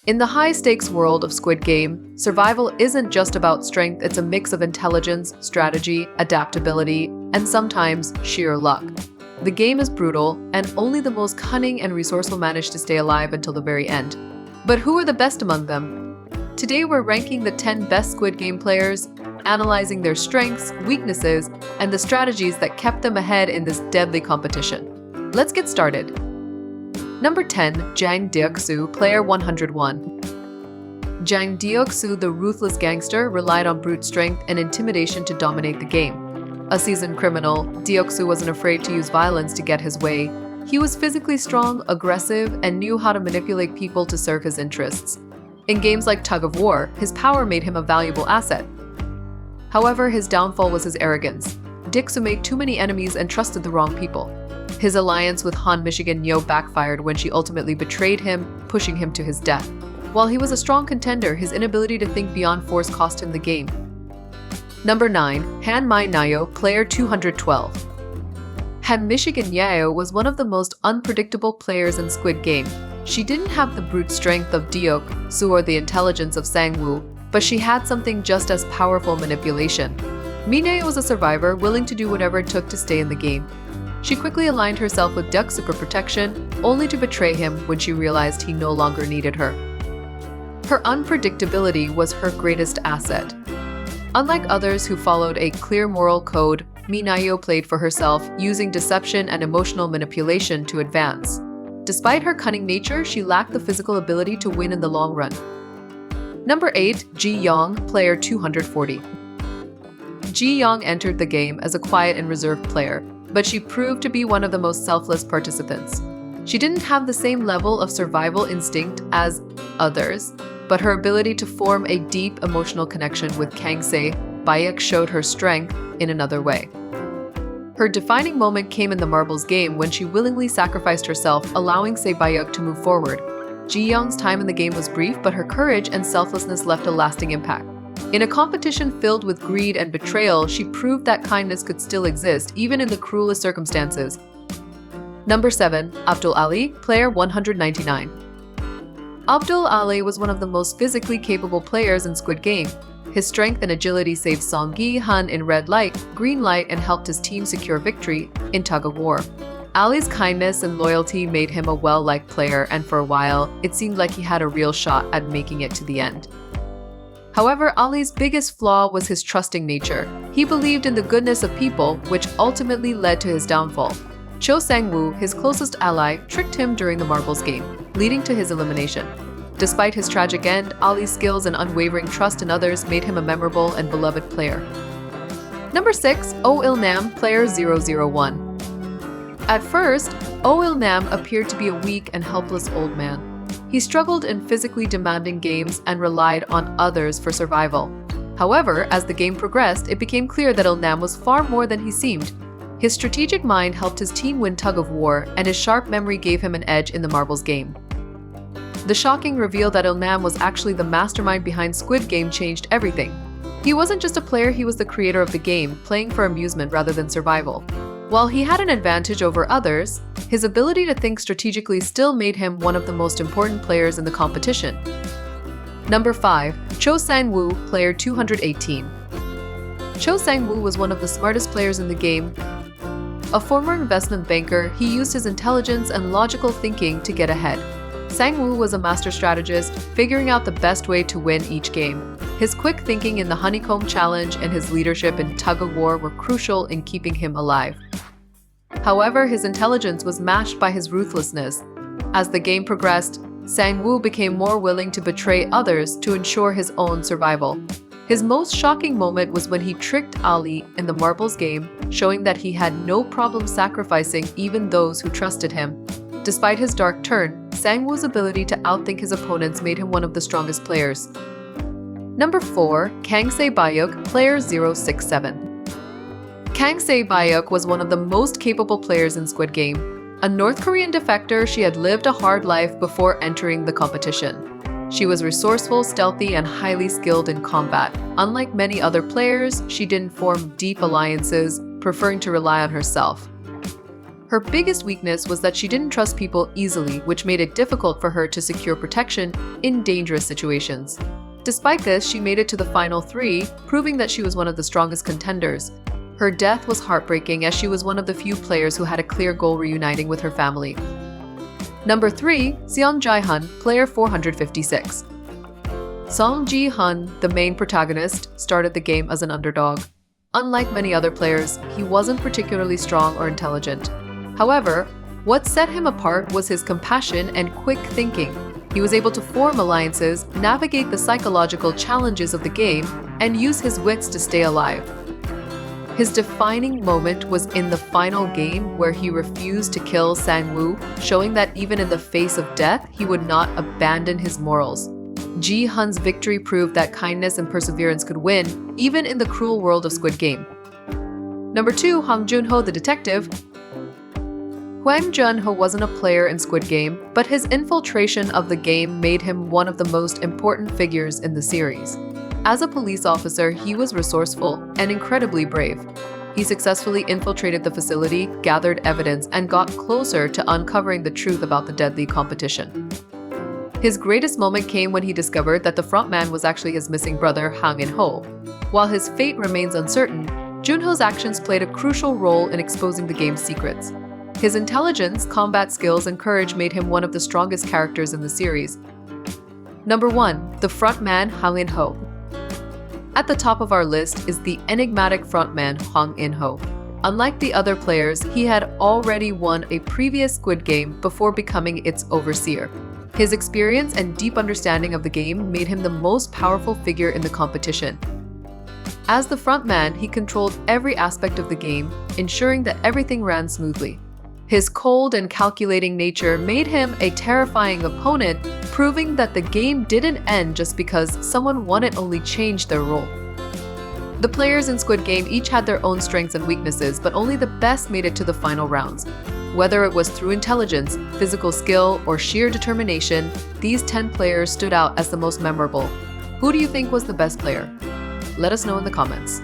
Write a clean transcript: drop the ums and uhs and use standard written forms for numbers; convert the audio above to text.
In the high-stakes world of Squid Game, survival isn't just about strength, it's a mix of intelligence, strategy, adaptability, and sometimes sheer luck. The game is brutal, and only the most cunning and resourceful manage to stay alive until the very end. But who are the best among them? Today we're ranking the 10 best Squid Game players, analyzing their strengths, weaknesses, and the strategies that kept them ahead in this deadly competition. Let's get started. Number 10. Jang Deok-soo, player 101. Jang Deok-soo, the ruthless gangster, relied on brute strength and intimidation to dominate the game. A seasoned criminal, Deok-soo wasn't afraid to use violence to get his way. He was physically strong, aggressive, and knew how to manipulate people to serve his interests. In games like Tug of War, his power made him a valuable asset. However, his downfall was his arrogance. Deok-soo made too many enemies and trusted the wrong people. His alliance with Han Michigan-Yo backfired when she ultimately betrayed him, pushing him to his death. While he was a strong contender, his inability to think beyond force cost him the game. Number 9. Han Mi-nayo, player 212. Han Michigan-yo was one of the most unpredictable players in Squid Game. She didn't have the brute strength of Deok-soo or the intelligence of Sang-woo, but she had something just as powerful: manipulation. Mi-nayo was a survivor, willing to do whatever it took to stay in the game. She quickly aligned herself with Deok-soo for protection, only to betray him when she realized he no longer needed her. Her unpredictability was her greatest asset. Unlike others who followed a clear moral code, Mi-nayo played for herself, using deception and emotional manipulation to advance. Despite her cunning nature, she lacked the physical ability to win in the long run. Number 8. Ji-young, player 240. Ji-young entered the game as a quiet and reserved player, but she proved to be one of the most selfless participants. She didn't have the same level of survival instinct as others, but her ability to form a deep emotional connection with Kang Se-bayuk showed her strength in another way. Her defining moment came in the marbles game when she willingly sacrificed herself, allowing Se-bayuk to move forward. Ji-young's time in the game was brief, but her courage and selflessness left a lasting impact. In a competition filled with greed and betrayal, she proved that kindness could still exist, even in the cruelest circumstances. Number 7. Abdul Ali, player 199. Abdul Ali was one of the most physically capable players in Squid Game. His strength and agility saved Song Gi-hun in red light, green light, and helped his team secure victory in Tug of War. Ali's kindness and loyalty made him a well-liked player, and for a while, it seemed like he had a real shot at making it to the end. However, Ali's biggest flaw was his trusting nature. He believed in the goodness of people, which ultimately led to his downfall. Cho Sang-woo, his closest ally, tricked him during the marbles game, leading to his elimination. Despite his tragic end, Ali's skills and unwavering trust in others made him a memorable and beloved player. Number 6. Oh Il-nam, player 001. At first, Oh Il-nam appeared to be a weak and helpless old man. He struggled in physically demanding games and relied on others for survival. However, as the game progressed, it became clear that Il-nam was far more than he seemed. His strategic mind helped his team win Tug of War, and his sharp memory gave him an edge in the marbles game. The shocking reveal that Il-nam was actually the mastermind behind Squid Game changed everything. He wasn't just a player, he was the creator of the game, playing for amusement rather than survival. While he had an advantage over others, his ability to think strategically still made him one of the most important players in the competition. Number 5. Cho Sang-woo, player 218. Cho Sang-woo was one of the smartest players in the game. A former investment banker, he used his intelligence and logical thinking to get ahead. Sang-woo was a master strategist, figuring out the best way to win each game. His quick thinking in the Honeycomb Challenge and his leadership in Tug of War were crucial in keeping him alive. However, his intelligence was matched by his ruthlessness. As the game progressed, Sang-woo became more willing to betray others to ensure his own survival. His most shocking moment was when he tricked Ali in the marbles game, showing that he had no problem sacrificing even those who trusted him. Despite his dark turn, Sang-woo's ability to outthink his opponents made him one of the strongest players. Number 4. Kang Se-bayuk, player 067. Kang Se-bayuk was one of the most capable players in Squid Game. A North Korean defector, she had lived a hard life before entering the competition. She was resourceful, stealthy, and highly skilled in combat. Unlike many other players, she didn't form deep alliances, preferring to rely on herself. Her biggest weakness was that she didn't trust people easily, which made it difficult for her to secure protection in dangerous situations. Despite this, she made it to the final 3, proving that she was one of the strongest contenders. Her death was heartbreaking as she was one of the few players who had a clear goal reuniting with her family. Number 3. Seong Ji-hun, player 456. Song Ji-hun, the main protagonist, started the game as an underdog. Unlike many other players, he wasn't particularly strong or intelligent. However, what set him apart was his compassion and quick thinking. He was able to form alliances, navigate the psychological challenges of the game, and use his wits to stay alive. His defining moment was in the final game where he refused to kill Sang-woo, showing that even in the face of death, he would not abandon his morals. Ji-hun's victory proved that kindness and perseverance could win, even in the cruel world of Squid Game. Number 2. Hwang Jun-ho, the detective. Hwang Jun-ho wasn't a player in Squid Game, but his infiltration of the game made him one of the most important figures in the series. As a police officer, he was resourceful and incredibly brave. He successfully infiltrated the facility, gathered evidence, and got closer to uncovering the truth about the deadly competition. His greatest moment came when he discovered that the frontman was actually his missing brother, Hang In-ho. While his fate remains uncertain, Jun-ho's actions played a crucial role in exposing the game's secrets. His intelligence, combat skills, and courage made him one of the strongest characters in the series. Number 1. The frontman, Hang In-ho. At the top of our list is the enigmatic frontman, Hwang In-ho. Unlike the other players, he had already won a previous Squid Game before becoming its overseer. His experience and deep understanding of the game made him the most powerful figure in the competition. As the frontman, he controlled every aspect of the game, ensuring that everything ran smoothly. His cold and calculating nature made him a terrifying opponent, proving that the game didn't end just because someone won it only changed their role. The players in Squid Game each had their own strengths and weaknesses, but only the best made it to the final rounds. Whether it was through intelligence, physical skill, or sheer determination, these 10 players stood out as the most memorable. Who do you think was the best player? Let us know in the comments.